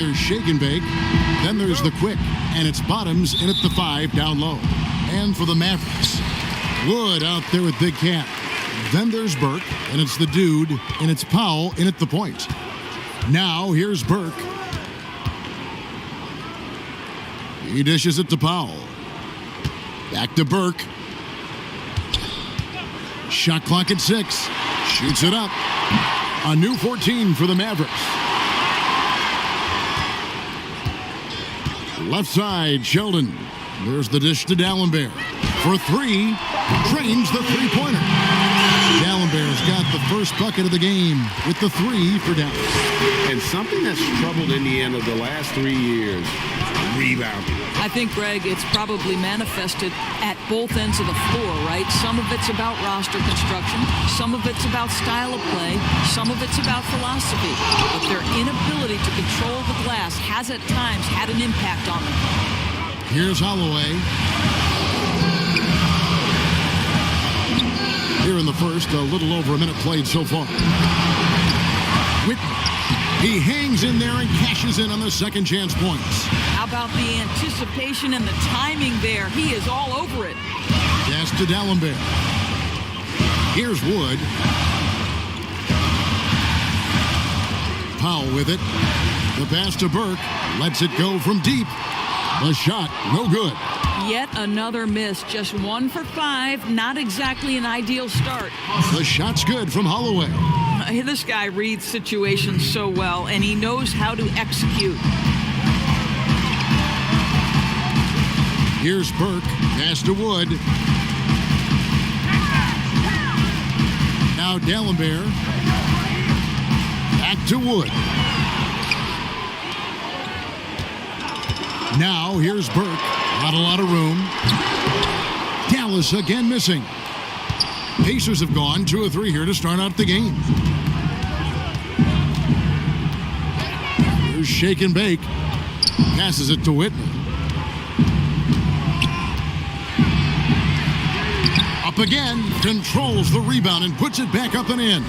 There's shake and bake. Then there's the quick, and it's Bottoms in at the 5 down low. And for the Mavericks, Wood out there with Big Cat. Then there's Burke, and it's the dude, and it's Powell in at the point. Now here's Burke. He dishes it to Powell. Back to Burke. Shot clock at 6. Shoots it up. A new 14 for the Mavericks. Left side, Sheldon. There's the dish to D'Alembert. For 3, drains the three-pointer. D'Alembert's got the first bucket of the game with the 3 for Dallas. And something that's troubled Indiana the last 3 years, rebounding. I think, Greg, it's probably manifested at both ends of the floor, right? Some of it's about roster construction. Some of it's about style of play. Some of it's about philosophy. But their inability to control the glass has at times had an impact on them. Here's Holloway. Here in the first, a little over a minute played so far. Whitney. He hangs in there and cashes in on the second chance points. How about the anticipation and the timing there? He is all over it. Pass to D'Alembert. Here's Wood. Powell with it. The pass to Burke. Lets it go from deep. The shot, no good. Yet another miss. Just 1 for 5. Not exactly an ideal start. The shot's good from Holloway. This guy reads situations so well, and he knows how to execute. Here's Burke. Pass to Wood. Now D'Alembert. Back to Wood. Now here's Burke. Not a lot of room. Dallas again missing. Pacers have gone 2 of 3 here to start out the game. Here's shake and bake. Passes it to Whitney. Up again. Controls the rebound and puts it back up and in.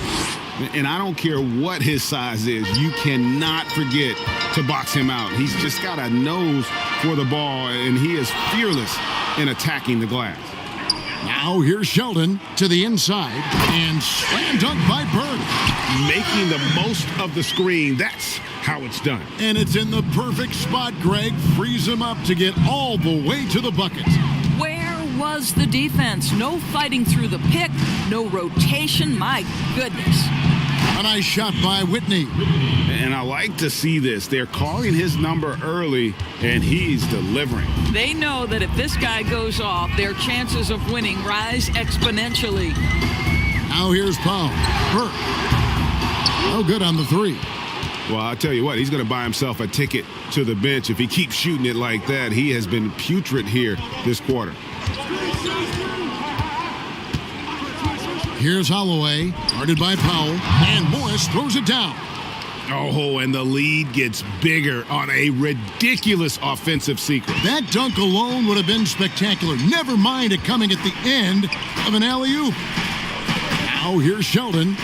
And I don't care what his size is. You cannot forget to box him out. He's just got a nose for the ball, and he is fearless in attacking the glass. Now here's Sheldon to the inside, and slam dunk by Burke. Making the most of the screen. That's how it's done. And it's in the perfect spot, Greg. Frees him up to get all the way to the bucket. Where was the defense? No fighting through the pick, no rotation. My goodness. A nice shot by Whitney. And I like to see this. They're calling his number early, and he's delivering. They know that if this guy goes off, their chances of winning rise exponentially. Now here's Powell. Burke. No good on the 3. Well, I'll tell you what, he's going to buy himself a ticket to the bench. If he keeps shooting it like that, he has been putrid here this quarter. Here's Holloway, guarded by Powell, and Morris throws it down. Oh, and the lead gets bigger on a ridiculous offensive sequence. That dunk alone would have been spectacular. Never mind it coming at the end of an alley-oop. Now here's Sheldon.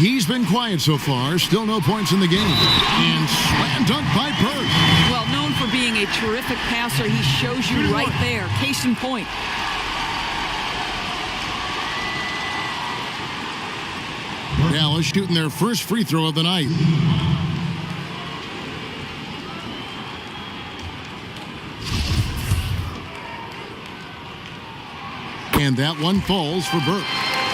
He's been quiet so far. Still no points in the game. And slam dunk by Burke. Well, known for being a terrific passer, he shows you right there. Case in point. Dallas shooting their first free throw of the night. And that one falls for Burke.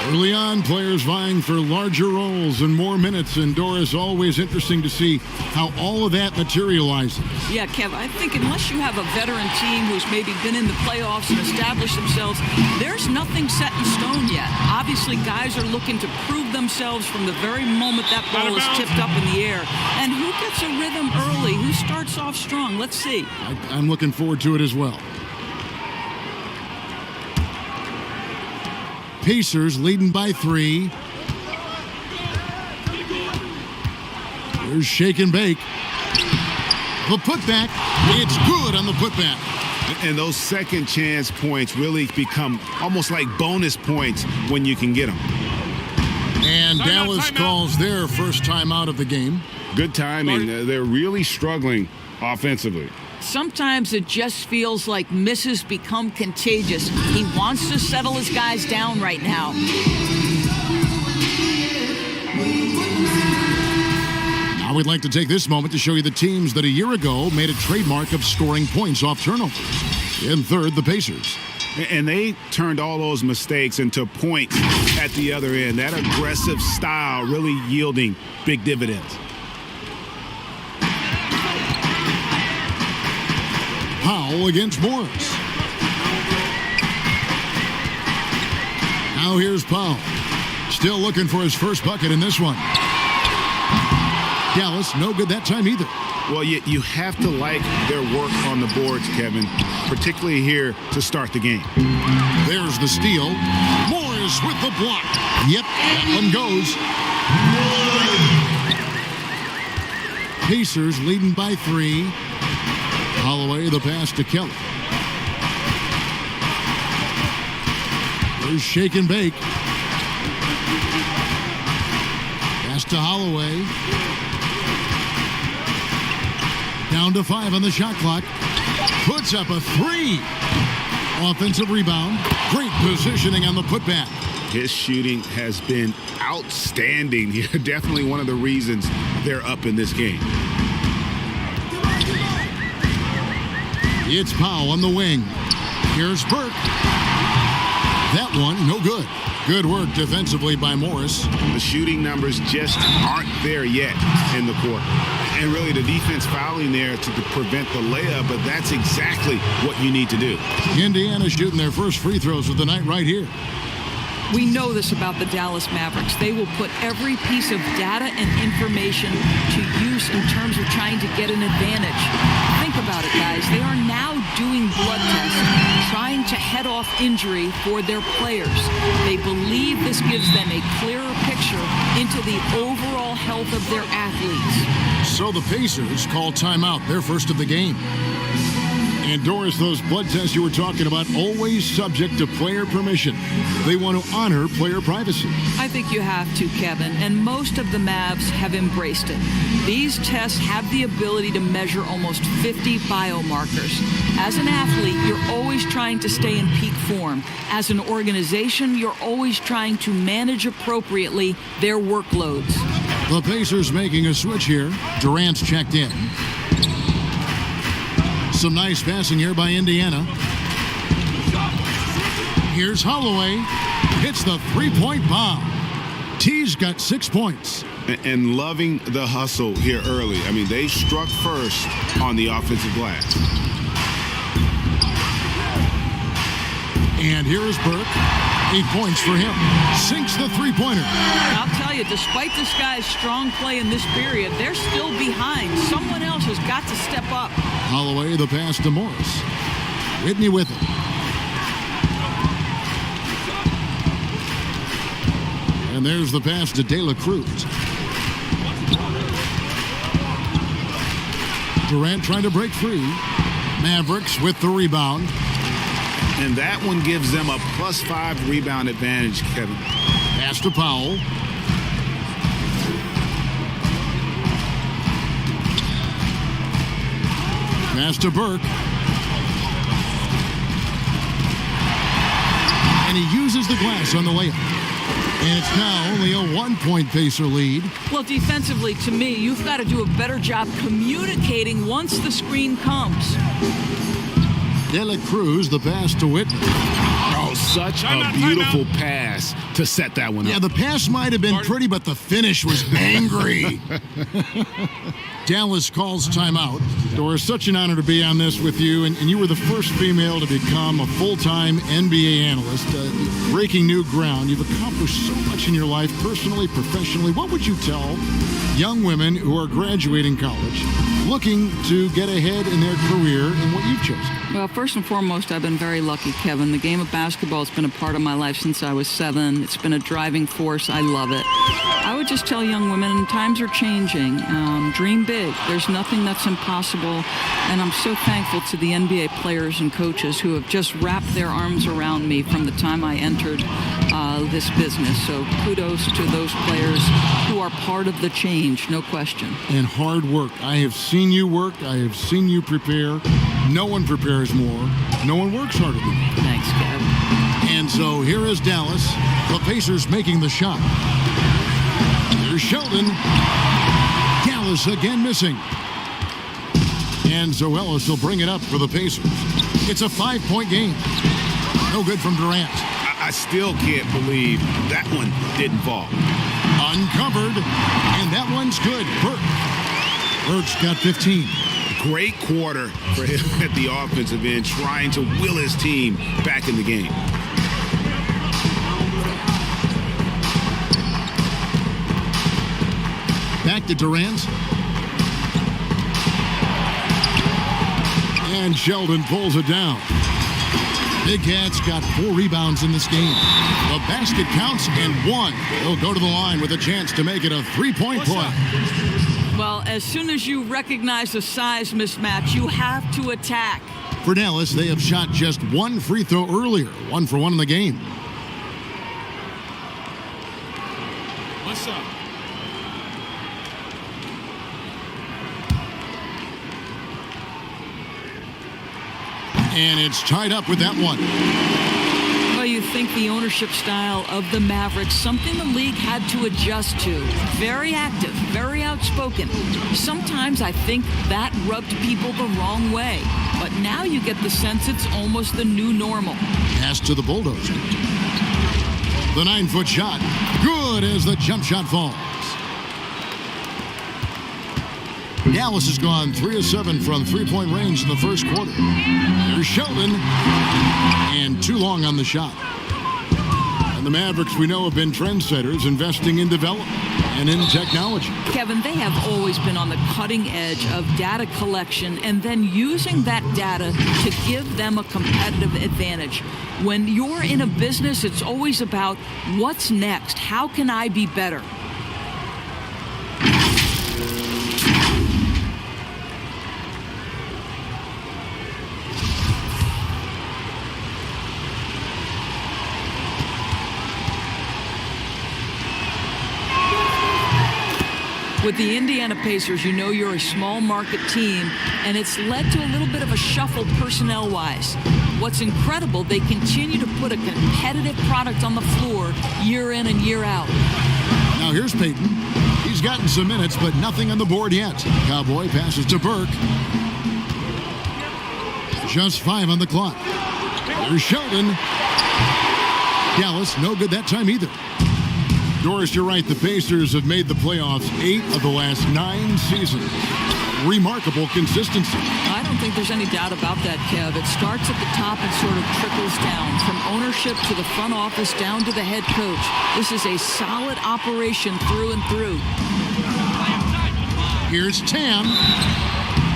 Early on, players vying for larger roles and more minutes, and Doris, always interesting to see how all of that materializes. Yeah, Kev, I think unless you have a veteran team who's maybe been in the playoffs and established themselves, there's nothing set in stone yet. Obviously, guys are looking to prove themselves from the very moment that ball is tipped up in the air. And who gets a rhythm early? Who starts off strong? Let's see. I'm looking forward to it as well. Pacers leading by 3. There's shake and bake. The putback. It's good on the putback. And those second chance points really become almost like bonus points when you can get them. And Dallas calls their first timeout of the game. Good timing. They're really struggling offensively. Sometimes it just feels like misses become contagious. He wants to settle his guys down right now. Now we'd like to take this moment to show you the teams that a year ago made a trademark of scoring points off turnovers. In third, the Pacers. And they turned all those mistakes into points at the other end. That aggressive style really yielding big dividends. Powell against Morris. Now here's Powell. Still looking for his first bucket in this one. Dallas, no good that time either. Well, you have to like their work on the boards, Kevin, particularly here to start the game. There's the steal. Morris with the block. Yep, that one goes. Pacers leading by 3. Holloway, the pass to Kelly. There's shake and bake. Pass to Holloway. Down to 5 on the shot clock. Puts up a 3. Offensive rebound. Great positioning on the putback. His shooting has been outstanding. Definitely one of the reasons they're up in this game. It's Powell on the wing. Here's Burke. That one, no good. Good work defensively by Morris. The shooting numbers just aren't there yet in the quarter. And really the defense fouling there to prevent the layup, but that's exactly what you need to do. Indiana shooting their first free throws of the night right here. We know this about the Dallas Mavericks. They will put every piece of data and information to use in terms of trying to get an advantage. Think about it, guys. They are now doing blood tests, trying to head off injury for their players. They believe this gives them a clearer picture into the overall health of their athletes. So the Pacers call timeout, their first of the game. And Doris, those blood tests you were talking about, always subject to player permission. They want to honor player privacy. I think you have to, Kevin, and most of the Mavs have embraced it. These tests have the ability to measure almost 50 biomarkers. As an athlete, you're always trying to stay in peak form. As an organization, you're always trying to manage appropriately their workloads. The Pacers making a switch here. Durant's checked in. Some nice passing here by Indiana. Here's Holloway. Hits the three-point bomb. T's got 6 points. And loving the hustle here early. I mean, they struck first on the offensive glass. And here is Burke. 8 points for him. Sinks the three-pointer. I'll tell you, despite this guy's strong play in this period, they're still behind. Someone else has got to step up. Holloway, the pass to Morris. Whitney with it. And there's the pass to De La Cruz. Durant trying to break free. Mavericks with the rebound. And that one gives them a +5 rebound advantage, Kevin. Pass to Powell. Pass to Burke. And he uses the glass on the layup. And it's now only a 1-point Pacer lead. Well, defensively, to me, you've got to do a better job communicating once the screen comes. De La Cruz, the pass to Whitney. Oh, such a beautiful pass to set that one up. Yeah, the pass might have been pretty, but the finish was angry. Dallas calls timeout. Doris, such an honor to be on this with you, and you were the first female to become a full-time NBA analyst. Breaking new ground. You've accomplished so much in your life, personally, professionally. What would you tell young women who are graduating college, looking to get ahead in their career in what you've chosen? Well, first and foremost, I've been very lucky, Kevin. The game of basketball has been a part of my life since I was 7. It's been a driving force. I love it. I would just tell young women, times are changing. Dream big. There's nothing that's impossible. And I'm so thankful to the NBA players and coaches who have just wrapped their arms around me from the time I entered this business. So kudos to those players who are part of the change, no question. And hard work. I have seen you work. I have seen you prepare. No one prepares more. No one works harder than you. Thanks, Kev. And so here is Dallas. The Pacers making the shot. Here's Sheldon. Dallas again missing. And Zoelis will bring it up for the Pacers. It's a 5-point game. No good from Durant. I still can't believe that one didn't fall. Uncovered. And that one's good. Burke's got 15. Great quarter for him at the offensive end, trying to will his team back in the game. Back to Durant. And Sheldon pulls it down. Big Cat's got 4 rebounds in this game. The basket counts and 1. He'll go to the line with a chance to make it a 3-point play. Well, as soon as you recognize a size mismatch, you have to attack. For Dallas, they have shot just 1 free throw earlier. 1 for 1 in the game. What's up? And it's tied up with that one. Well, you think the ownership style of the Mavericks, something the league had to adjust to. Very active, very outspoken. Sometimes I think that rubbed people the wrong way. But now you get the sense it's almost the new normal. Pass to the Bulldozer. The 9-foot shot. Good as the jump shot falls. Dallas has gone 3 of 7 from 3-point range in the first quarter. Here's Sheldon. And too long on the shot. And the Mavericks, we know, have been trendsetters, investing in development and in technology. Kevin, they have always been on the cutting edge of data collection and then using that data to give them a competitive advantage. When you're in a business, it's always about what's next? How can I be better? With the Indiana Pacers, you know you're a small market team, and it's led to a little bit of a shuffle personnel-wise. What's incredible, they continue to put a competitive product on the floor year in and year out. Now here's Payton. He's gotten some minutes, but nothing on the board yet. Cowboy passes to Burke. Just 5 on the clock. There's Sheldon. Dallas, no good that time either. Doris, you're right. The Pacers have made the playoffs 8 of the last 9 seasons. Remarkable consistency. I don't think there's any doubt about that, Kev. It starts at the top and sort of trickles down. From ownership to the front office down to the head coach. This is a solid operation through and through. Here's Tam.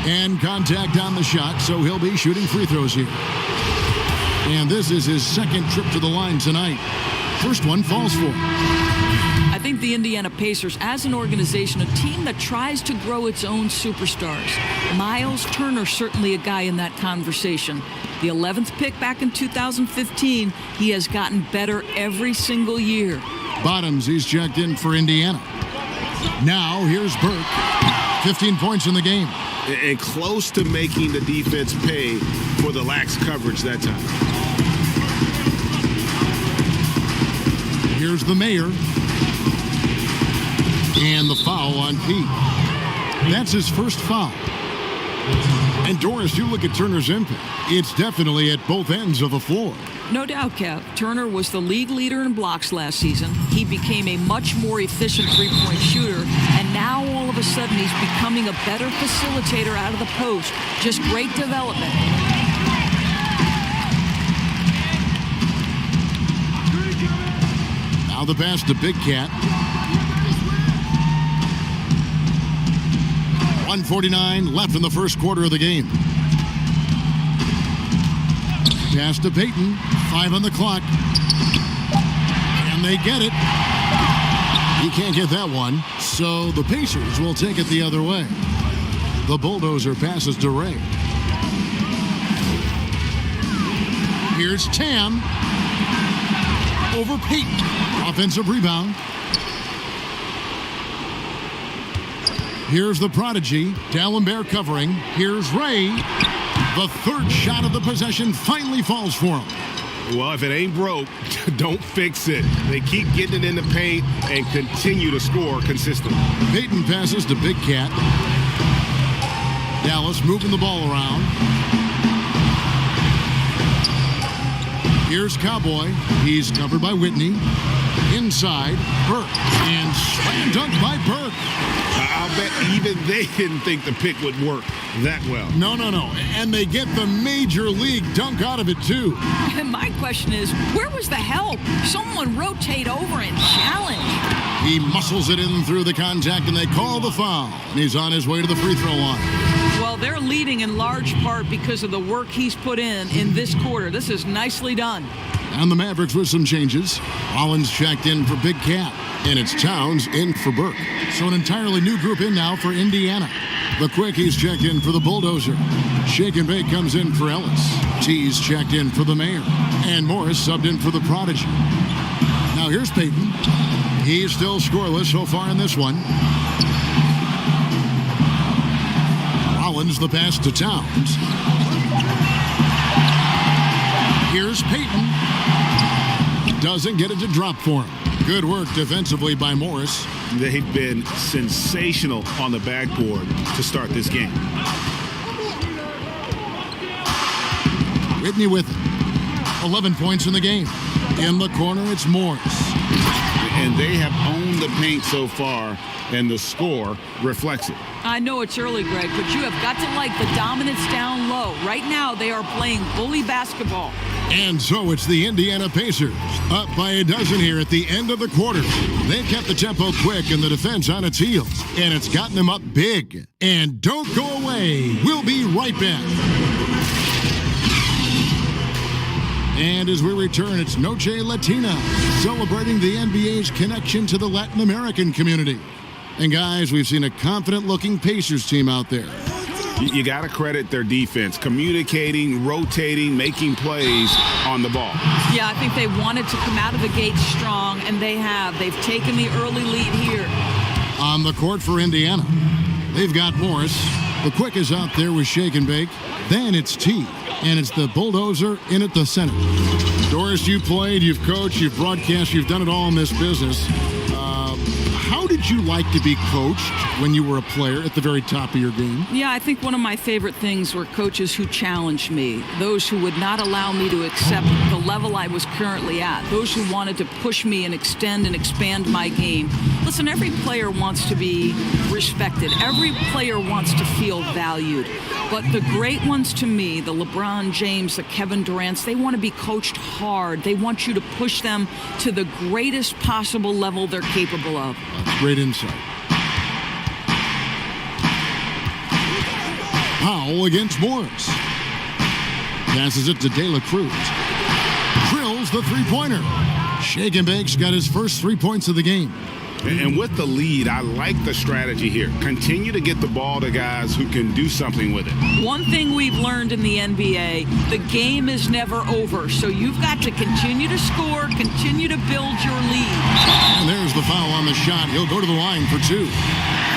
And contact on the shot, so he'll be shooting free throws here. And this is his second trip to the line tonight. First one falls for him. I think the Indiana Pacers, as an organization, a team that tries to grow its own superstars. Miles Turner, certainly a guy in that conversation. The 11th pick back in 2015, he has gotten better every single year. Bottoms, he's checked in for Indiana. Now, here's Burke. 15 points in the game. And close to making the defense pay for the lax coverage that time. Here's the mayor. And the foul on Pete. That's his first foul. And Doris, you look at Turner's impact. It's definitely at both ends of the floor. No doubt, Kev. Turner was the league leader in blocks last season. He became a much more efficient three-point shooter. And now, all of a sudden, he's becoming a better facilitator out of the post. Just great development. Now the pass to Big Cat. 1:49 left in the first quarter of the game. Pass to Payton. 5 on the clock. And they get it. He can't get that one. So the Pacers will take it the other way. The Bulldozer passes to Ray. Here's Tam. over Peyton. Offensive rebound. Here's the prodigy, D'Alembert covering. Here's Ray. The third shot of the possession finally falls for him. Well, if it ain't broke, don't fix it. They keep getting it in the paint and continue to score consistently. Peyton passes to Big Cat. Dallas moving the ball around. Here's Cowboy. He's covered by Whitney. Inside, Burke. And slam dunk by Burke. I'll bet even they didn't think the pick would work that well. No. And they get the major league dunk out of it, too. And my question is, where was the help? Someone rotate over and challenge. He muscles it in through the contact, and they call the foul. And he's on his way to the free throw line. Well, they're leading in large part because of the work he's put in this quarter. This is nicely done. And the Mavericks with some changes. Rollins checked in for Big Cat. And it's Towns in for Burke. So an entirely new group in now for Indiana. The Quickies checked in for the Bulldozer. Shake and Bake comes in for Ellis. T's checked in for the Mayor. And Morris subbed in for the Prodigy. Now here's Peyton. He's still scoreless so far in this one. Rollins the pass to Towns. Here's Peyton. Doesn't get it to drop for him. Good work defensively by Morris. They've been sensational on the backboard to start this game. Whitney with it. 11 points in the game. In the corner, it's Morris. And they have owned the paint so far, and the score reflects it. I know it's early, Greg, but you have got to like the dominance down low. Right now, they are playing bully basketball. And so it's the Indiana Pacers, up by a dozen here at the end of the quarter. They've kept the tempo quick and the defense on its heels, and it's gotten them up big. And don't go away. We'll be right back. And as we return, it's Noche Latina, celebrating the NBA's connection to the Latin American community. And guys, we've seen a confident-looking Pacers team out there. You got to credit their defense, communicating, rotating, making plays on the ball. Yeah, I think they wanted to come out of the gate strong, and they have. They've taken the early lead here. On the court for Indiana, they've got Morris. The Quick is out there with Shake and Bake. Then it's T, and it's the Bulldozer in at the center. Doris, you played, you've coached, you've broadcast, you've done it all in this business. How did you like to be coached when you were a player at the very top of your game? Yeah, I think one of my favorite things were coaches who challenged me, those who would not allow me to accept the level I was currently at, those who wanted to push me and extend and expand my game. Listen, every player wants to be respected. Every player wants to feel valued. But the great ones to me, the LeBron James, the Kevin Durants, they want to be coached hard. They want you to push them to the greatest possible level they're capable of. That's great insight. Powell against Morris. Passes it to De La Cruz. Drills the three-pointer. Shake and Bake's got his first 3 points of the game. And with the lead, I like the strategy here. Continue to get the ball to guys who can do something with it. One thing we've learned in the NBA, the game is never over. So you've got to continue to score, continue to build your lead. And there's the foul on the shot. He'll go to the line for two.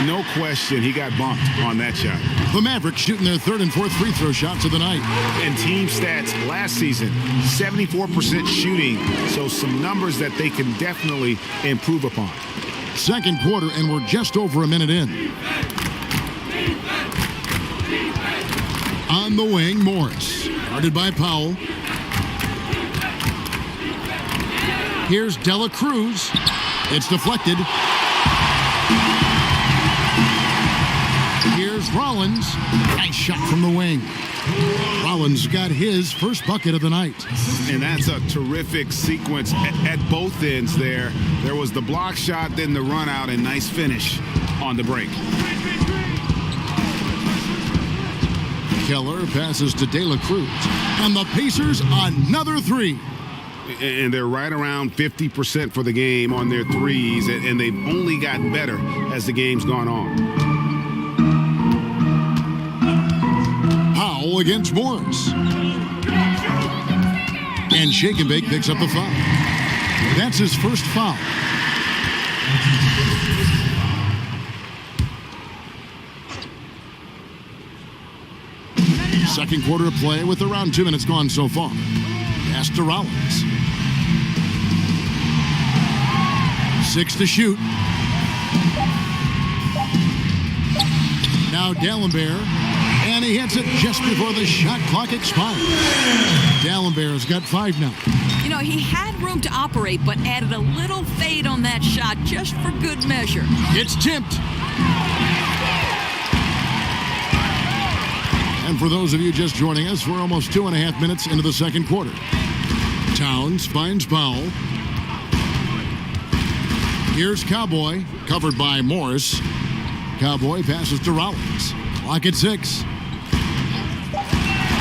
No question, he got bumped on that shot. The Mavericks shooting their third and fourth free throw shots of the night. And team stats last season, 74% shooting. So some numbers that they can definitely improve upon. Second quarter, and we're just over a minute in. On the wing, Morris. Guarded by Powell. Here's De La Cruz. It's deflected. Here's Rollins. Nice shot from the wing. Rollins got his first bucket of the night. And that's a terrific sequence at both ends there. There was the block shot, then the run out, and nice finish on the break. Keller passes to De La Cruz. And the Pacers, another three. And they're right around 50% for the game on their threes, and they've only gotten better as the game's gone on. Powell against Morris. And Shake and Bake picks up the foul. That's his first foul. Second quarter of play with around 2 minutes gone so far. Pass to Rollins. 6 to shoot. Now D'Alembert, and he hits it just before the shot clock expires. D'Alembert's got 5 now. You know, he had room to operate, but added a little fade on that shot just for good measure. It's tipped. And for those of you just joining us, we're almost 2.5 minutes into the second quarter. Towns finds Powell. Here's Cowboy, covered by Morris. Cowboy passes to Rollins. Clock at 6.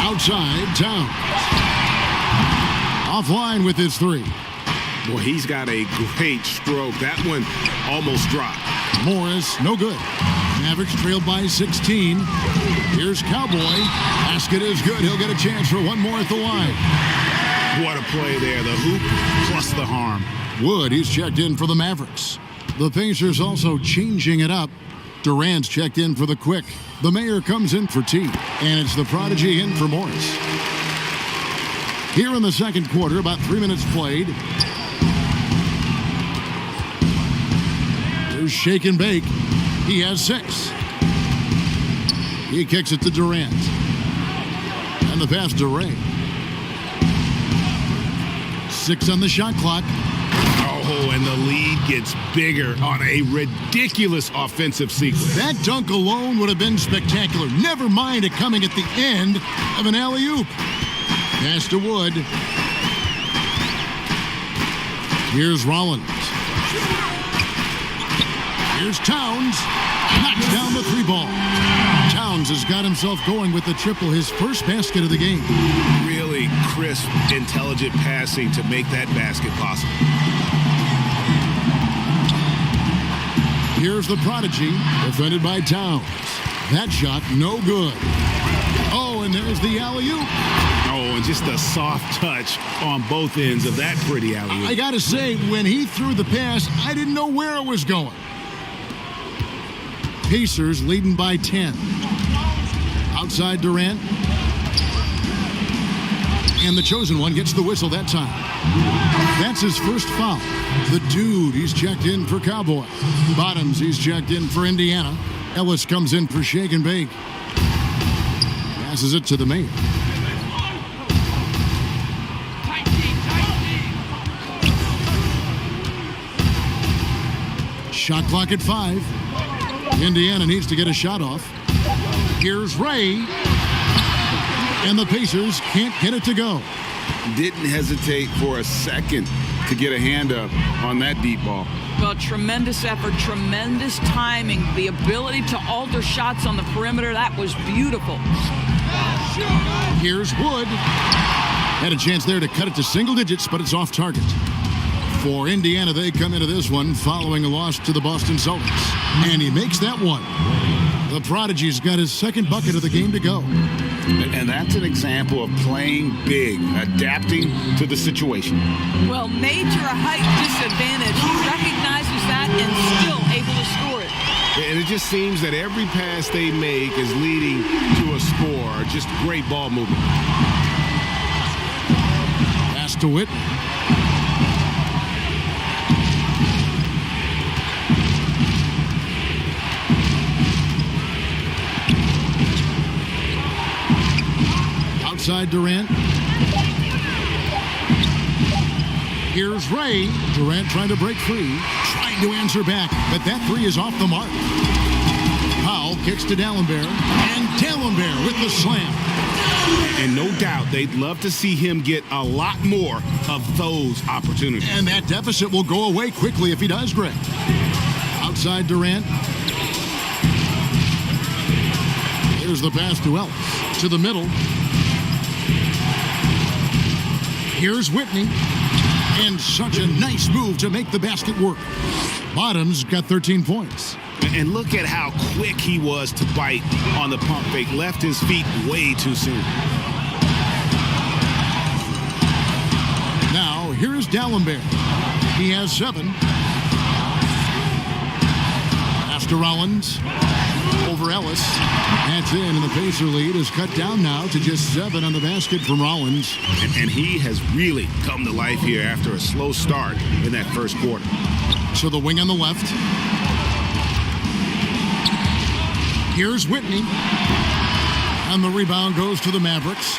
Outside, Towns. Offline with his 3. Boy, he's got a great stroke. That one almost dropped. Morris, no good. Mavericks trailed by 16. Here's Cowboy. Basket is good. He'll get a chance for one more at the line. What a play there. The hoop plus the harm. Wood, he's checked in for the Mavericks. The Pacers also changing it up. Durant's checked in for the Quick. The Mayor comes in for T. And it's the Prodigy in for Morris. Here in the second quarter, about 3 minutes played. There's Shake and Bake. He has 6. He kicks it to Durant. And the pass to Ray. 6 on the shot clock. Oh, and the lead gets bigger on a ridiculous offensive sequence. That dunk alone would have been spectacular. Never mind it coming at the end of an alley-oop. Pass to Wood. Here's Rollins. Here's Towns. Knocks down the 3-ball. Towns has got himself going with the triple, his first basket of the game. Really crisp, intelligent passing to make that basket possible. Here's the Prodigy, defended by Towns. That shot, no good. Oh, and there's the alley-oop. Oh, and just a soft touch on both ends of that pretty alley-oop. I gotta say, when he threw the pass, I didn't know where it was going. Pacers leading by 10. Outside Durant. And the chosen one gets the whistle that time. That's his first foul. The Dude, he's checked in for Cowboy. Bottoms, he's checked in for Indiana. Ellis comes in for Shake and Bake. Passes it to the Mayor. Shot clock at 5. Indiana needs to get a shot off. Here's Ray. And the Pacers can't get it to go. Didn't hesitate for a second to get a hand up on that deep ball. Well, tremendous effort, tremendous timing. The ability to alter shots on the perimeter, that was beautiful. Here's Wood. Had a chance there to cut it to single digits, but it's off target. For Indiana, they come into this one following a loss to the Boston Celtics. And he makes that one. The Prodigy's got his second bucket of the game to go. And that's an example of playing big, adapting to the situation. Well, major height disadvantage. He recognizes that and still able to score it. And it just seems that every pass they make is leading to a score. Just great ball movement. Pass to Whitney. Outside Durant. Here's Ray. Durant trying to break free. Trying to answer back, but that 3 is off the mark. Powell kicks to D'Alembert. And D'Alembert with the slam. And no doubt they'd love to see him get a lot more of those opportunities. And that deficit will go away quickly if he does, Greg. Outside Durant. Here's the pass to Ellis. To the middle. Here's Whitney. And such a nice move to make the basket work. Bottoms got 13 points. And look at how quick he was to bite on the pump fake. Left his feet way too soon. Now, here is Dallenberg. He has 7. Pass to Rollins. Over Ellis. That's in, and the Pacer lead is cut down now to just 7 on the basket from Rollins. And he has really come to life here after a slow start in that first quarter. So the wing on the left. Here's Whitney. And the rebound goes to the Mavericks.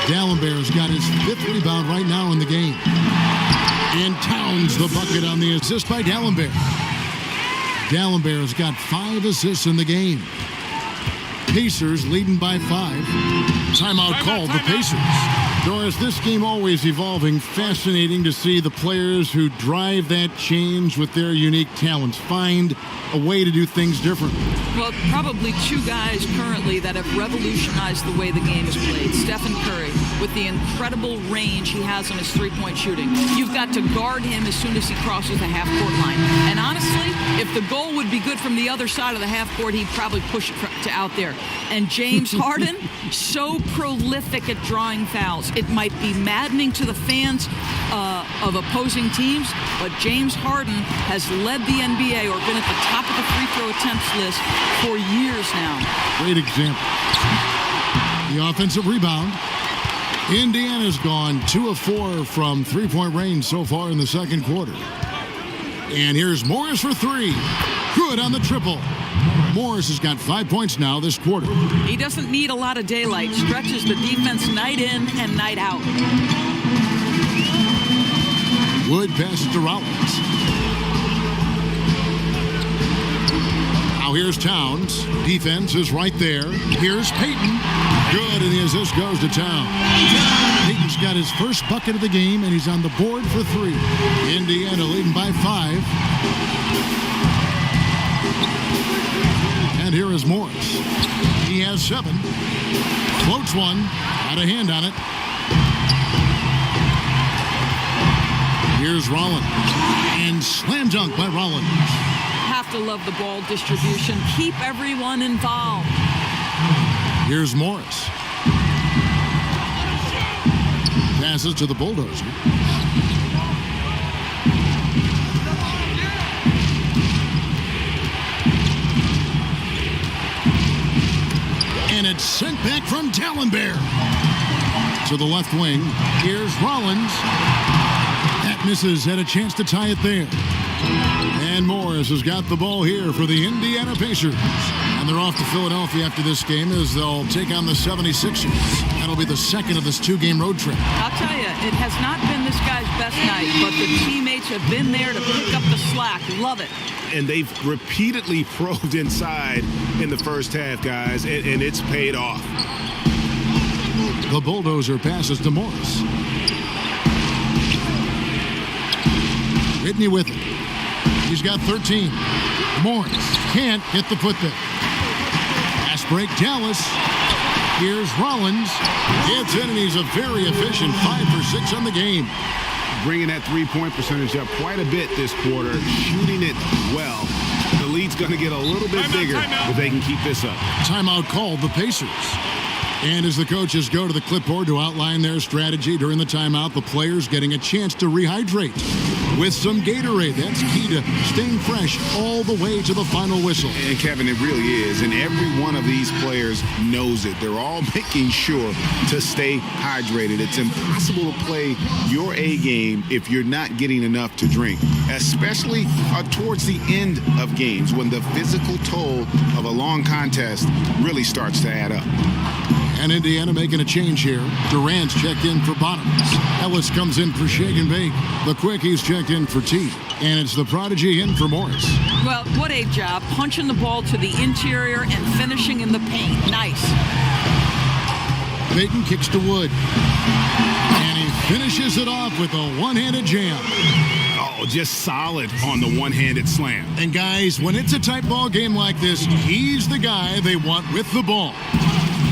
Dallenberg's got his 5th rebound right now in the game. And Towns the bucket on the assist by Dallenberg. Dallenberg's got 5 assists in the game. Pacers leading by 5. Timeout called the Pacers. Doris, this game always evolving. Fascinating to see the players who drive that change with their unique talents find a way to do things different. Well, probably 2 guys currently that have revolutionized the way the game is played. Stephen Curry, with the incredible range he has on his three-point shooting. You've got to guard him as soon as he crosses the half-court line. And honestly, if the goal would be good from the other side of the half-court, he'd probably push it to out there. And James Harden, so prolific at drawing fouls. It might be maddening to the fans of opposing teams, but James Harden has led the NBA or been at the top of the free throw attempts list for years now. Great example. The offensive rebound. Indiana's gone 2 of 4 from three-point range so far in the second quarter. And here's Morris for 3. Good on the triple. Morris has got 5 points now this quarter. He doesn't need a lot of daylight. Stretches the defense night in and night out. Wood passes to Rollins. Now here's Towns. Defense is right there. Here's Payton. Good, and the assist goes to Towns. Payton's got his first bucket of the game, and he's on the board for 3. Indiana leading by 5. And here is Morris. He has 7. Floats one. Got a hand on it. Here's Rollins. And slam dunk by Rollins. Have to love the ball distribution. Keep everyone involved. Here's Morris. Passes to the Bulldozer. And it's sent back from Dallenberg. To the left wing. Here's Rollins. That misses. Had a chance to tie it there. And Morris has got the ball here for the Indiana Pacers. And they're off to Philadelphia after this game as they'll take on the 76ers. That'll be the second of this 2-game road trip. I'll tell you, it has not been this guy's best night, but the teammates have been there to pick up the slack. Love it. And they've repeatedly probed inside in the first half, guys, and it's paid off. The Bulldozer passes to Morris. Whitney with it. He's got 13. Morris can't hit the put there. Pass break, Dallas. Here's Rollins. It's in, and he's a very efficient 5 for 6 on the game. Bringing that three-point percentage up quite a bit this quarter, shooting it well. The lead's going to get a little bit bigger if they can keep this up. Timeout called the Pacers. And as the coaches go to the clipboard to outline their strategy during the timeout, the players getting a chance to rehydrate with some Gatorade. That's key to staying fresh all the way to the final whistle. And Kevin, it really is. And every one of these players knows it. They're all making sure to stay hydrated. It's impossible to play your A game if you're not getting enough to drink, especially towards the end of games when the physical toll of a long contest really starts to add up. And Indiana making a change here. Durant's checked in for Bottoms. Ellis comes in for Shake and Bake. The Quickies checked in for T. And it's the Prodigy in for Morris. Well, what a job. Punching the ball to the interior and finishing in the paint. Nice. Payton kicks to Wood. And he finishes it off with a one-handed jam. Oh, just solid on the one-handed slam. And guys, when it's a tight ball game like this, he's the guy they want with the ball.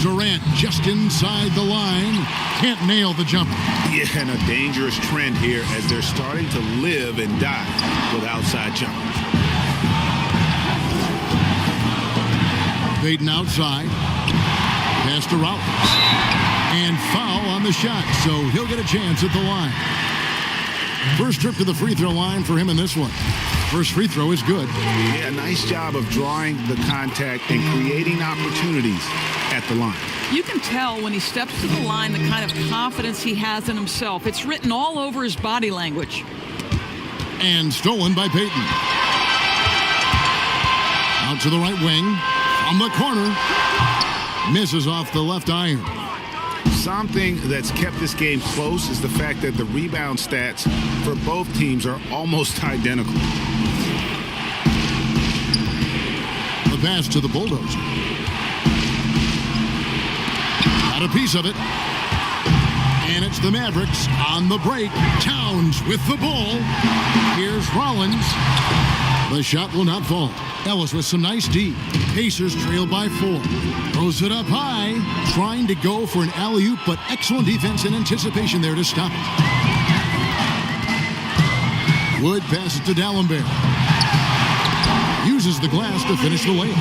Durant just inside the line. Can't nail the jumper. Yeah, and a dangerous trend here as they're starting to live and die with outside jumpers. Payton outside. Pass to Rollins. And foul on the shot, so he'll get a chance at the line. First trip to the free throw line for him in this one. First free throw is good. Yeah, nice job of drawing the contact and creating opportunities at the line. You can tell when he steps to the line the kind of confidence he has in himself. It's written all over his body language. And stolen by Payton. Out to the right wing. From the corner. Misses off the left iron. Something that's kept this game close is the fact that the rebound stats for both teams are almost identical. The pass to the Bulldozer. Got a piece of it. And it's the Mavericks on the break. Towns with the ball. Here's Rollins. The shot will not fall. Ellis with some nice D. Pacers trail by 4. Throws it up high. Trying to go for an alley-oop, but excellent defense and anticipation there to stop it. Wood passes to D'Alembert. Uses the glass to finish the layup.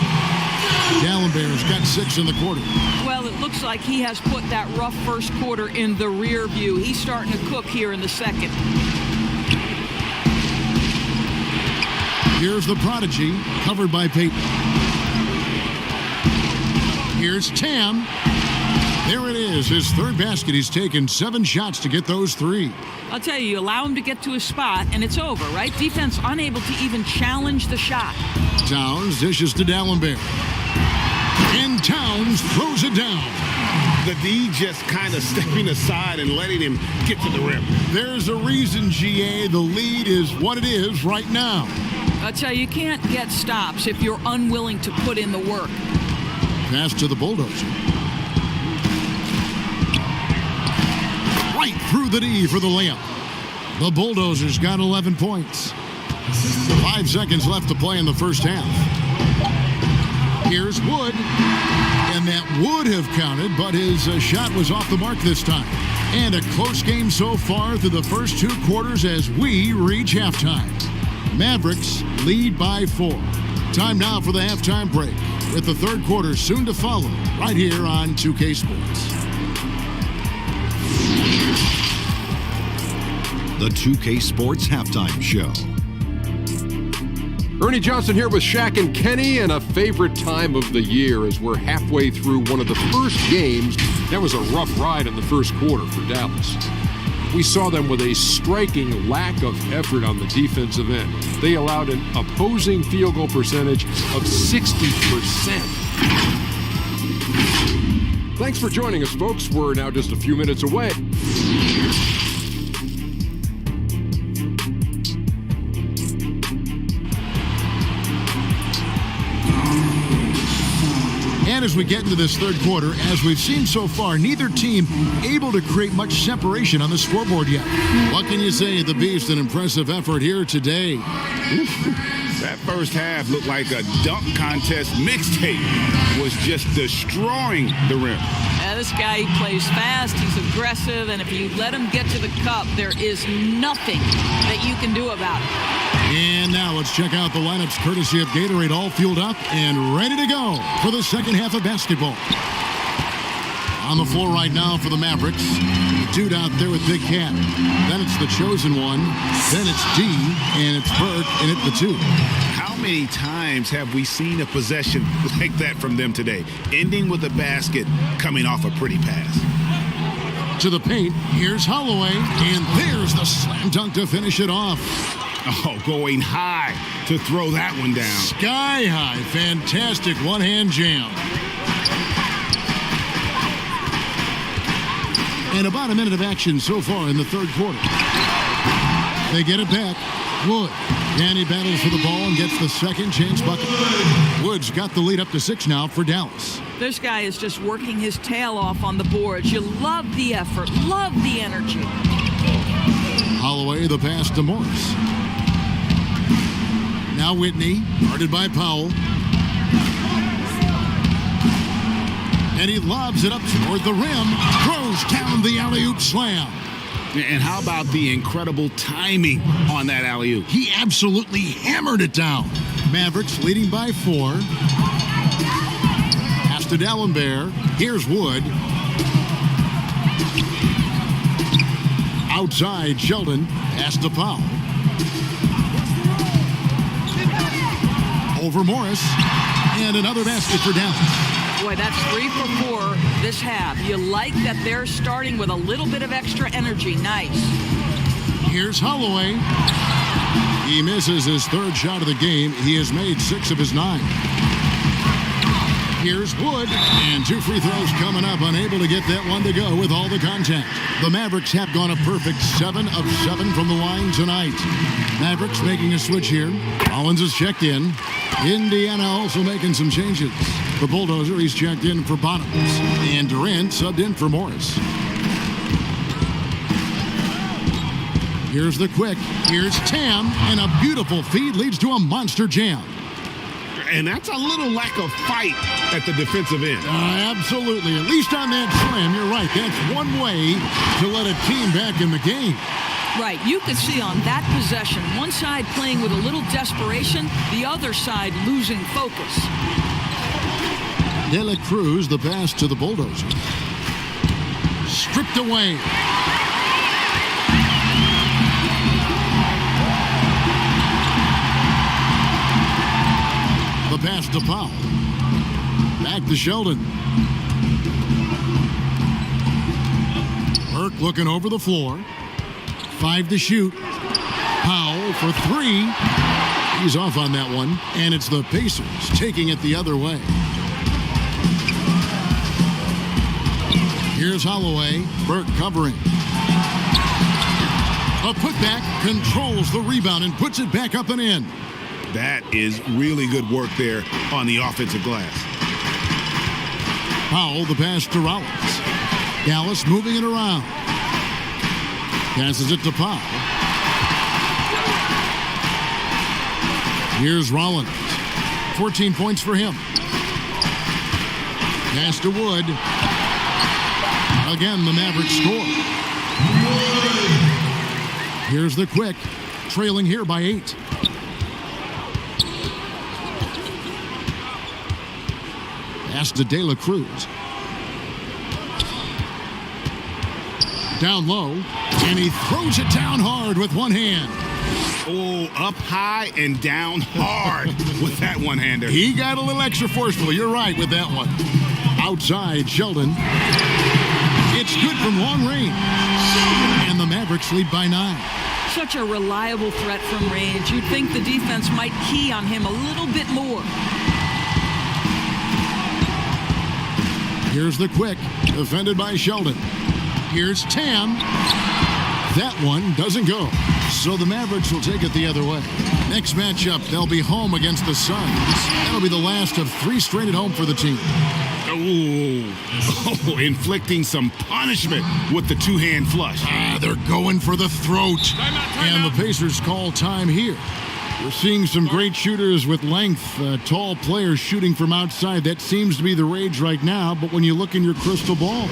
D'Alembert's got 6 in the quarter. Well, it looks like he has put that rough first quarter in the rear view. He's starting to cook here in the second. Here's the prodigy, covered by Payton. Here's Tam. There it is, his third basket. He's taken 7 shots to get those 3. I'll tell you, allow him to get to his spot, and it's over, right? Defense unable to even challenge the shot. Towns dishes to D'Alembert. And Towns throws it down. The D just kind of stepping aside and letting him get to the rim. There's a reason, GA, the lead is what it is right now. I'll tell you, you can't get stops if you're unwilling to put in the work. Pass to the Bulldozer. Right through the D for the layup. The Bulldozers got 11 points. 5 seconds left to play in the first half. Here's Wood. And that would have counted, but his shot was off the mark this time. And a close game so far through the first 2 quarters as we reach halftime. Mavericks lead by 4. Time now for the halftime break, with the third quarter soon to follow, right here on 2K Sports. The 2K Sports Halftime Show. Ernie Johnson here with Shaq and Kenny, and a favorite time of the year as we're halfway through one of the first games. That was a rough ride in the first quarter for Dallas. We saw them with a striking lack of effort on the defensive end. They allowed an opposing field goal percentage of 60%. Thanks for joining us, folks. We're now just a few minutes away. And as we get into this third quarter, as we've seen so far, neither team able to create much separation on the scoreboard yet. What can you say? The Beast, an impressive effort here today. That first half looked like a dunk contest mixtape. Was just destroying the rim. Yeah, this guy, he plays fast, he's aggressive, and if you let him get to the cup, there is nothing that you can do about it. And now let's check out the lineups courtesy of Gatorade, all fueled up and ready to go for the second half of basketball. On the floor right now for the Mavericks, the dude out there with Big Cat. Then it's the chosen one. Then it's D, and it's Burke, and it's the 2. How many times have we seen a possession like that from them today? Ending with a basket, coming off a pretty pass. To the paint, here's Holloway, and there's the slam dunk to finish it off. Oh, going high to throw that one down. Sky high, fantastic one-hand jam. And about a minute of action so far in the third quarter. They get it back. Wood. Danny battles for the ball and gets the second chance bucket. Wood's got the lead up to 6 now for Dallas. This guy is just working his tail off on the boards. You love the effort, love the energy. Holloway, the pass to Morris. Now Whitney, guarded by Powell. And he lobs it up toward the rim. Throws down the alley-oop slam. And how about the incredible timing on that alley-oop? He absolutely hammered it down. Mavericks leading by 4. Pass to D'Alembert. Here's Wood. Outside, Sheldon. Pass to Powell. Over Morris. And another basket for Dallas. Boy, that's 3 for 4 this half. You like that they're starting with a little bit of extra energy. Nice. Here's Holloway. He misses his third shot of the game. He has made 6 of his 9. Here's Wood. And 2 free throws coming up. Unable to get that one to go with all the contact. The Mavericks have gone a perfect 7 of 7 from the line tonight. Mavericks making a switch here. Collins is checked in. Indiana also making some changes. The Bulldozer, he's checked in for Bottoms. And Durant subbed in for Morris. Here's the quick. Here's Tam. And a beautiful feed leads to a monster jam. And that's a little lack of fight at the defensive end. Absolutely. At least on that slam, you're right. That's one way to let a team back in the game. Right. You could see on that possession, one side playing with a little desperation, the other side losing focus. De La Cruz, the pass to the Bulldozer. Stripped away. The pass to Powell. Back to Sheldon. Burke looking over the floor. 5 to shoot. Powell for 3. He's off on that one. And it's the Pacers taking it the other way. Here's Holloway. Burke covering. A putback, controls the rebound and puts it back up and in. That is really good work there on the offensive glass. Powell, the pass to Rollins. Dallas moving it around. Passes it to Powell. Here's Rollins. 14 points for him. Pass to Wood. Again, the Mavericks score. Here's the quick. Trailing here by 8. Pass to De La Cruz. Down low. And he throws it down hard with one hand. Oh, up high and down hard with that one-hander. He got a little extra forceful. You're right with that one. Outside, Sheldon. It's good from long range. And the Mavericks lead by 9. Such a reliable threat from range. You'd think the defense might key on him a little bit more. Here's the quick. Defended by Sheldon. Here's Tam. That one doesn't go. So the Mavericks will take it the other way. Next matchup, they'll be home against the Suns. That'll be the last of 3 straight at home for the team. Oh, inflicting some punishment with the 2-hand flush. They're going for the throat. And the Pacers call time here. We're seeing some great shooters with length, tall players shooting from outside. That seems to be the rage right now. But when you look in your crystal ball,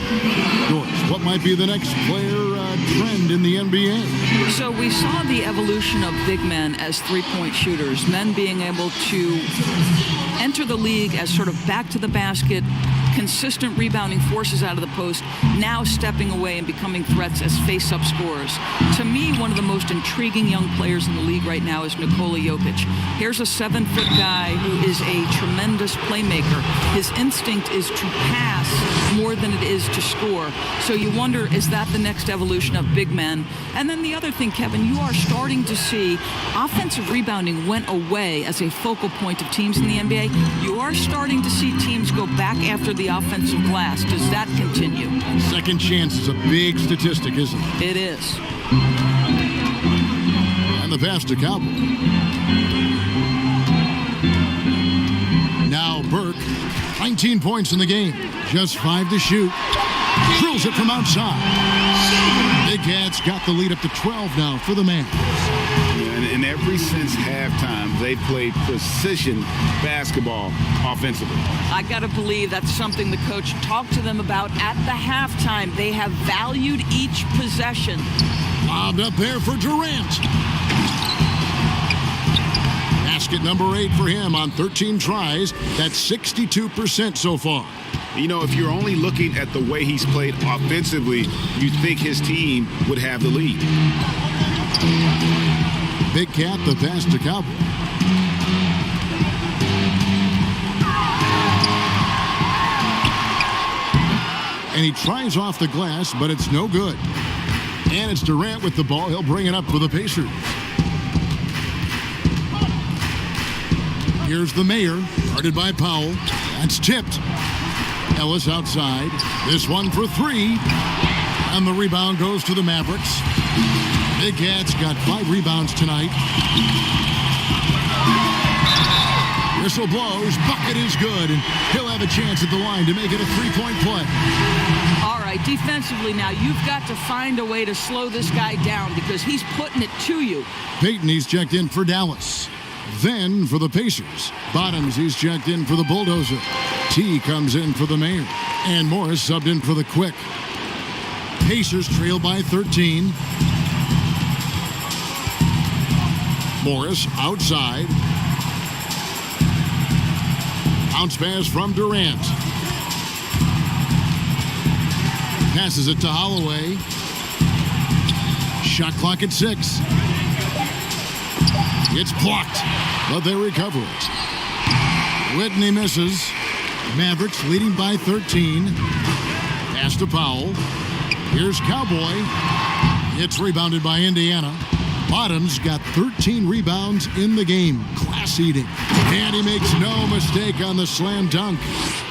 George, what might be the next player trend in the NBA? So we saw the evolution of big men as three-point shooters, men being able to enter the league as sort of back to the basket, consistent rebounding forces out of the post, now stepping away and becoming threats as face-up scorers. To me, one of the most intriguing young players in the league right now is Nikola Jokic. Here's a 7-foot guy who is a tremendous playmaker. His instinct is to pass more than it is to score. So you wonder, is that the next evolution of big men? And then the other thing, Kevin, you are starting to see offensive rebounding went away as a focal point of teams in the NBA. You are starting to see teams go back after the offensive glass. Does that continue? Second chance is a big statistic, isn't it? It is. And the pass to Cowboy. Now Burke, 19 points in the game, just 5 to shoot. Drills it from outside. Big Cats got the lead up to 12 now for the Mavs. And ever since halftime, they played precision basketball offensively. I got to believe that's something the coach talked to them about at the halftime. They have valued each possession. Lobbed up there for Durant. Basket number 8 for him on 13 tries. That's 62% so far. You know, if you're only looking at the way he's played offensively, you'd think his team would have the lead. Big Cat, the pass to Cowboy. And he tries off the glass, but it's no good. And it's Durant with the ball. He'll bring it up for the Pacers. Here's the Mayor, guarded by Powell. That's tipped. Ellis outside. This one for 3. And the rebound goes to the Mavericks. Big Cat's got 5 rebounds tonight. Whistle blows. Bucket is good. And he'll have a chance at the line to make it a 3-point play. All right, defensively now, you've got to find a way to slow this guy down because he's putting it to you. Payton, he's checked in for Dallas. Then for the Pacers. Bottoms, he's checked in for the Bulldozer. T comes in for the Mayor. And Morris subbed in for the Quick. Pacers trail by 13. Morris outside. Bounce pass from Durant. Passes it to Holloway. Shot clock at 6. It's blocked, but they recover it. Whitney misses. Mavericks leading by 13. Pass to Powell. Here's Cowboy. It's rebounded by Indiana. Bottoms got 13 rebounds in the game. Class eating. And he makes no mistake on the slam dunk.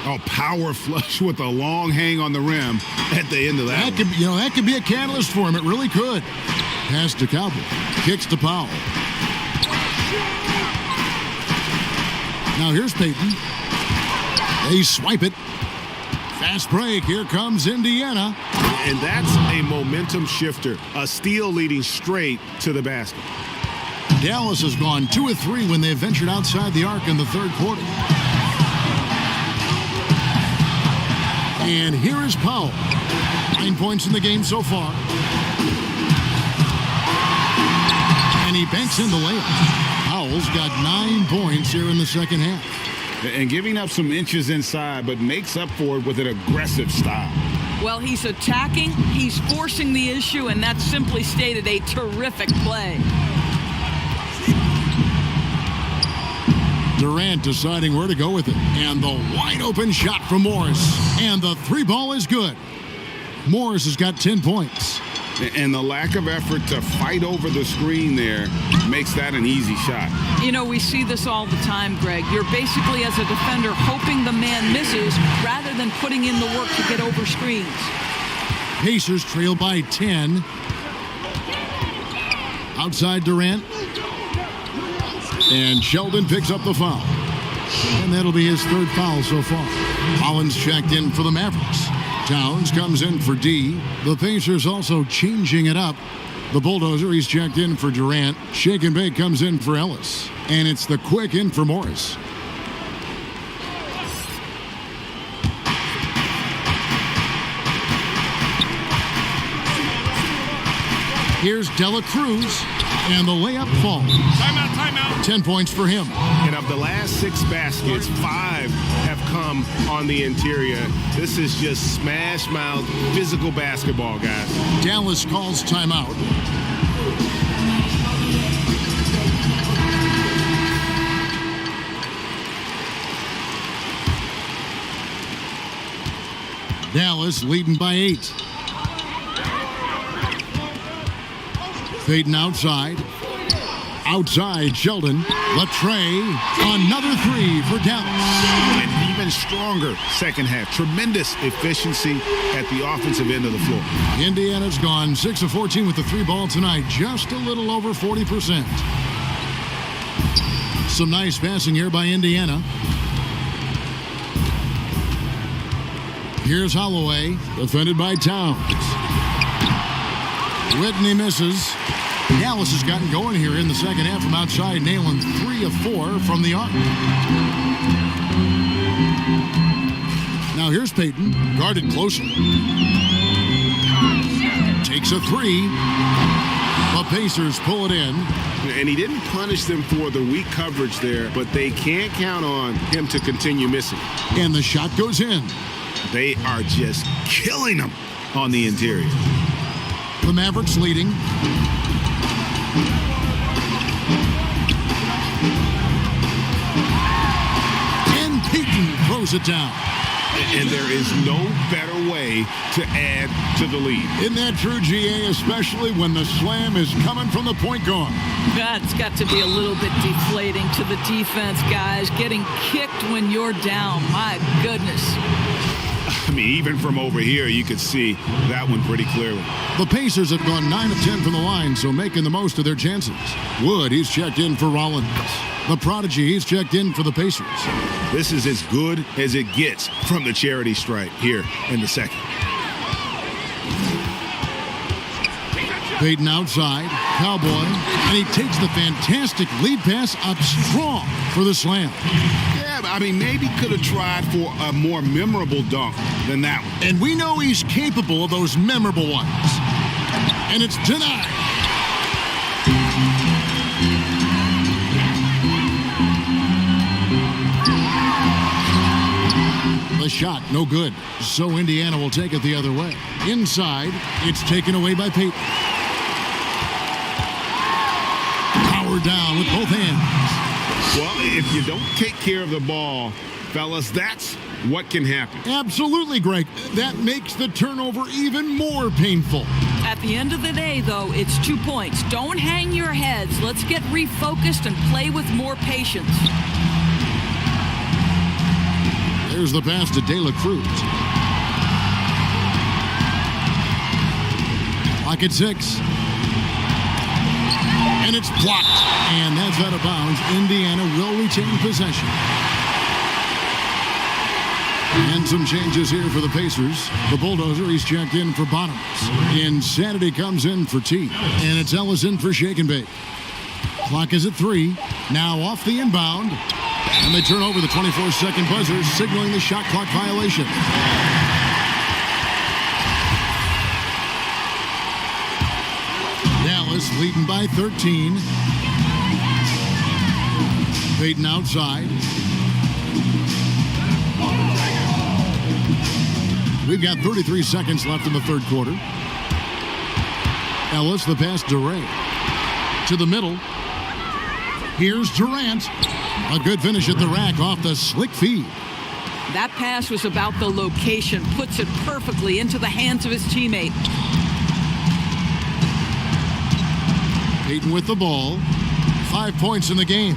Oh, power flush with a long hang on the rim at the end of that. That could be a catalyst for him. It really could. Pass to Cowboy. Kicks to Powell. Now here's Payton. They swipe it. Fast break. Here comes Indiana. And that's a momentum shifter. A steal leading straight to the basket. Dallas has gone 2 of 3 when they ventured outside the arc in the third quarter. And here is Powell. 9 points in the game so far. And he banks in the layup. Powell's got 9 points here in the second half. And giving up some inches inside, but makes up for it with an aggressive style. Well, he's attacking, he's forcing the issue, and that's simply stated a terrific play. Durant deciding where to go with it. And the wide open shot from Morris. And the 3-ball is good. Morris has got 10 points. And the lack of effort to fight over the screen there makes that an easy shot. You know, we see this all the time, Greg. You're basically, as a defender, hoping the man misses rather than putting in the work to get over screens. Pacers trail by 10. Outside Durant. And Sheldon picks up the foul. And that'll be his 3rd foul so far. Collins checked in for the Mavericks. Towns comes in for D. The Pacers also changing it up. The Bulldozer, he's checked in for Durant. Shake and Bake comes in for Ellis. And it's the Quick in for Morris. Here's Dela Cruz. And the layup falls. Timeout. 10 points for him. And of the last 6 baskets, 5 have come on the interior. This is just smash mouth physical basketball, guys. Dallas calls timeout. Dallas leading by 8. Payton outside. Outside, Sheldon. Latrey. Another 3 for Dallas. An even stronger second half. Tremendous efficiency at the offensive end of the floor. Indiana's gone 6 of 14 with the 3-ball tonight. Just a little over 40%. Some nice passing here by Indiana. Here's Holloway. Defended by Towns. Whitney misses. Dallas has gotten going here in the second half from outside, nailing 3 of 4 from the arc. Now here's Payton, guarded closely. Takes a 3. The Pacers pull it in. And he didn't punish them for the weak coverage there, but they can't count on him to continue missing. And the shot goes in. They are just killing them on the interior. The Mavericks leading. And Payton throws it down. And there is no better way to add to the lead. Isn't that true, GA, especially when the slam is coming from the point guard? That's got to be a little bit deflating to the defense, guys. Getting kicked when you're down. My goodness. I mean, even from over here, you could see that one pretty clearly. The Pacers have gone 9 of 10 from the line, so making the most of their chances. Wood, he's checked in for Rollins. The prodigy, he's checked in for the Pacers. This is as good as it gets from the charity stripe here in the second. Payton outside, Cowboy, and he takes the fantastic lead pass up strong for the slam. Yeah, I mean, maybe could have tried for a more memorable dunk than that one. And we know he's capable of those memorable ones. And it's denied. The shot, no good. So Indiana will take it the other way. Inside, it's taken away by Payton. Power down with both hands. Well, if you don't take care of the ball, fellas, that's what can happen. Absolutely, Greg. That makes the turnover even more painful. At the end of the day, though, it's 2 points. Don't hang your heads. Let's get refocused and play with more patience. There's the pass to De La Cruz. Clock at 6. And it's blocked. And that's out of bounds. Indiana will retain possession. And some changes here for the Pacers. The Bulldozer, he's checked in for Bottoms. Insanity comes in for T. And it's Ellis in for Shake and Bake. Clock is at 3. Now off the inbound. And they turn over the 24-second buzzer, signaling the shot clock violation. Dallas leading by 13. Payton outside. We've got 33 seconds left in the third quarter. Ellis, the pass to Ray. To the middle. Here's Durant. A good finish at the rack off the slick feed. That pass was about the location. Puts it perfectly into the hands of his teammate. Payton with the ball. 5 points in the game.